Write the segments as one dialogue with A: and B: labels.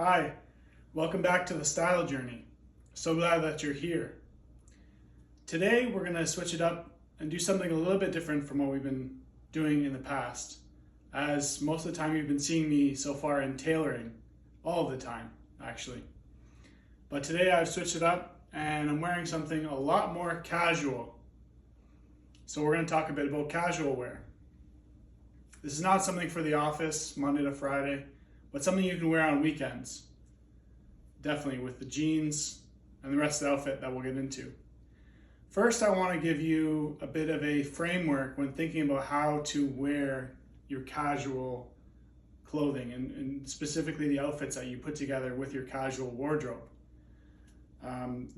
A: Hi, welcome back to the Style Journey. So glad that you're here. Today we're going to switch it up and do something a little bit different from what we've been doing in the past, as most of the time you've been seeing me so far in tailoring, all of the time actually. But today I've switched it up and I'm wearing something a lot more casual. So we're going to talk a bit about casual wear. This is not something for the office, Monday to Friday, but something you can wear on weekends. Definitely with the jeans and the rest of the outfit that we'll get into. First, I want to give you a bit of a framework when thinking about how to wear your casual clothing and specifically the outfits that you put together with your casual wardrobe.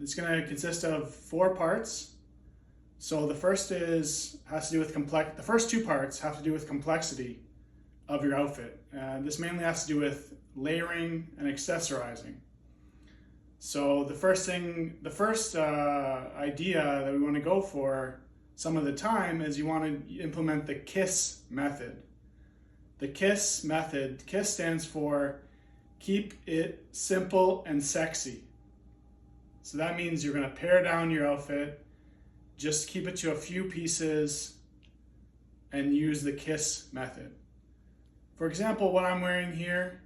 A: It's going to consist of 4 parts. So the first has to do with the first 2 parts have to do with complexity of your outfit. This mainly has to do with layering and accessorizing. So the first idea that we want to go for some of the time is you want to implement the K.I.S.S method. The K.I.S.S method, K.I.S.S stands for keep it simple and sexy. So that means you're going to pare down your outfit, just keep it to a few pieces and use the K.I.S.S method. For example, what I'm wearing here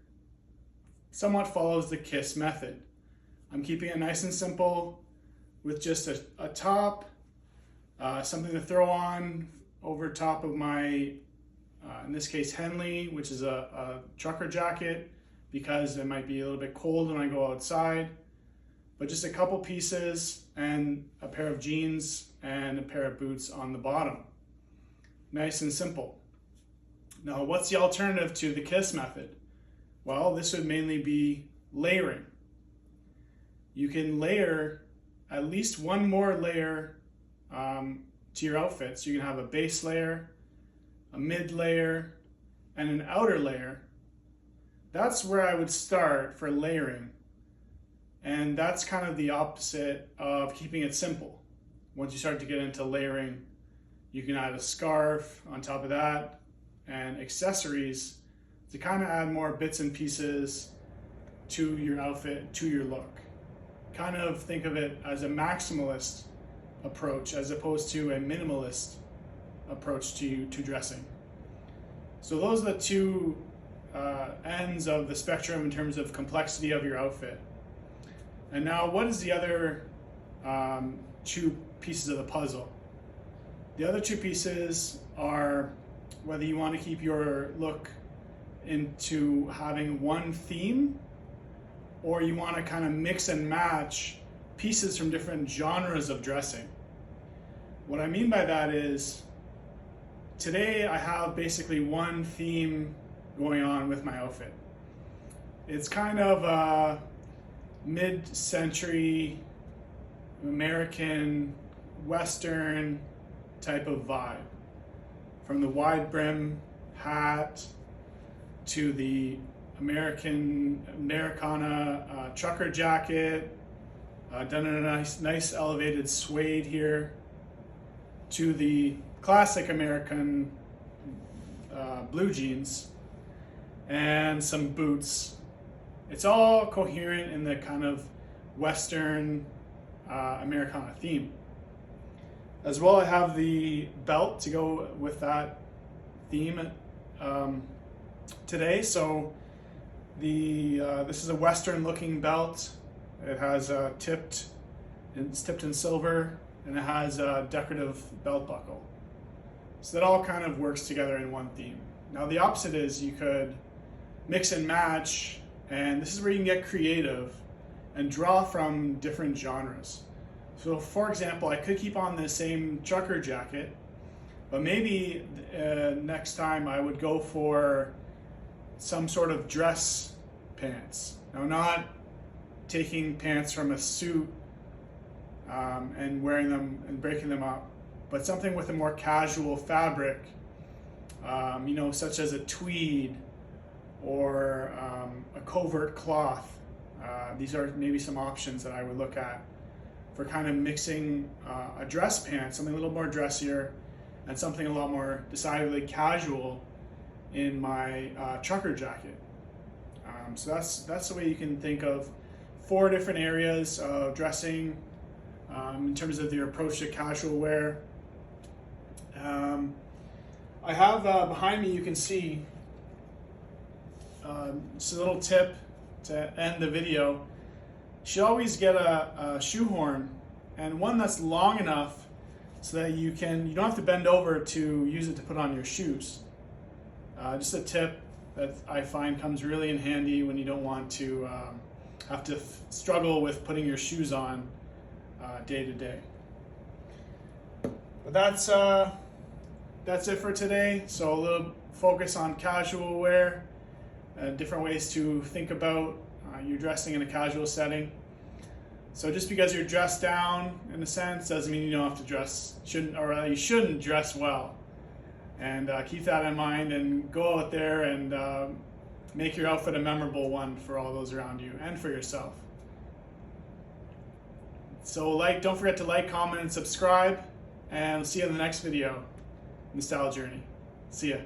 A: somewhat follows the K.I.S.S method. I'm keeping it nice and simple with just a top, something to throw on over top of my, in this case, Henley, which is a trucker jacket because it might be a little bit cold when I go outside. But just a couple pieces and a pair of jeans and a pair of boots on the bottom. Nice and simple. Now, what's the alternative to the K.I.S.S method? Well, this would mainly be layering. You can layer at least one more layer to your outfit. So you can have a base layer, a mid layer, and an outer layer. That's where I would start for layering. And that's kind of the opposite of keeping it simple. Once you start to get into layering, you can add a scarf on top of that and accessories to kind of add more bits and pieces to your outfit, to your look. Kind of think of it as a maximalist approach as opposed to a minimalist approach to dressing. So those are the 2 ends of the spectrum in terms of complexity of your outfit. And now, what is the other 2 pieces of the puzzle? The other 2 pieces are whether you want to keep your look into having one theme, or you want to kind of mix and match pieces from different genres of dressing. What I mean by that is, today I have basically one theme going on with my outfit. It's kind of a mid-century American Western type of vibe. From the wide brim hat to the Americana trucker jacket, done in a nice elevated suede here, to the classic American blue jeans and some boots. It's all coherent in the kind of Western Americana theme. As well, I have the belt to go with that theme today. So this is a Western looking belt. It has it's tipped in silver, and it has a decorative belt buckle. So that all kind of works together in one theme. Now the opposite is you could mix and match, and this is where you can get creative and draw from different genres. So for example, I could keep on the same trucker jacket, but maybe next time I would go for some sort of dress pants. Now, not taking pants from a suit and wearing them and breaking them up, but something with a more casual fabric, such as a tweed or a covert cloth. These are maybe some options that I would look at for kind of mixing a dress pant, something a little more dressier, and something a lot more decidedly casual in my trucker jacket. So that's the way you can think of 4 different areas of dressing in terms of your approach to casual wear. I have behind me, you can see, just a little tip to end the video. You should always get a shoehorn, and one that's long enough so that you don't have to bend over to use it to put on your shoes. Just a tip that I find comes really in handy when you don't want to have to struggle with putting your shoes on day to day. But that's it for today. So a little focus on casual wear, different ways to think about you dressing in a casual setting. So just because you're dressed down, in a sense, doesn't mean you don't have to you shouldn't dress well. And keep that in mind, and go out there and make your outfit a memorable one for all those around you and for yourself. So don't forget to like, comment, and subscribe, and see you in the next video in the Style Journey. See ya.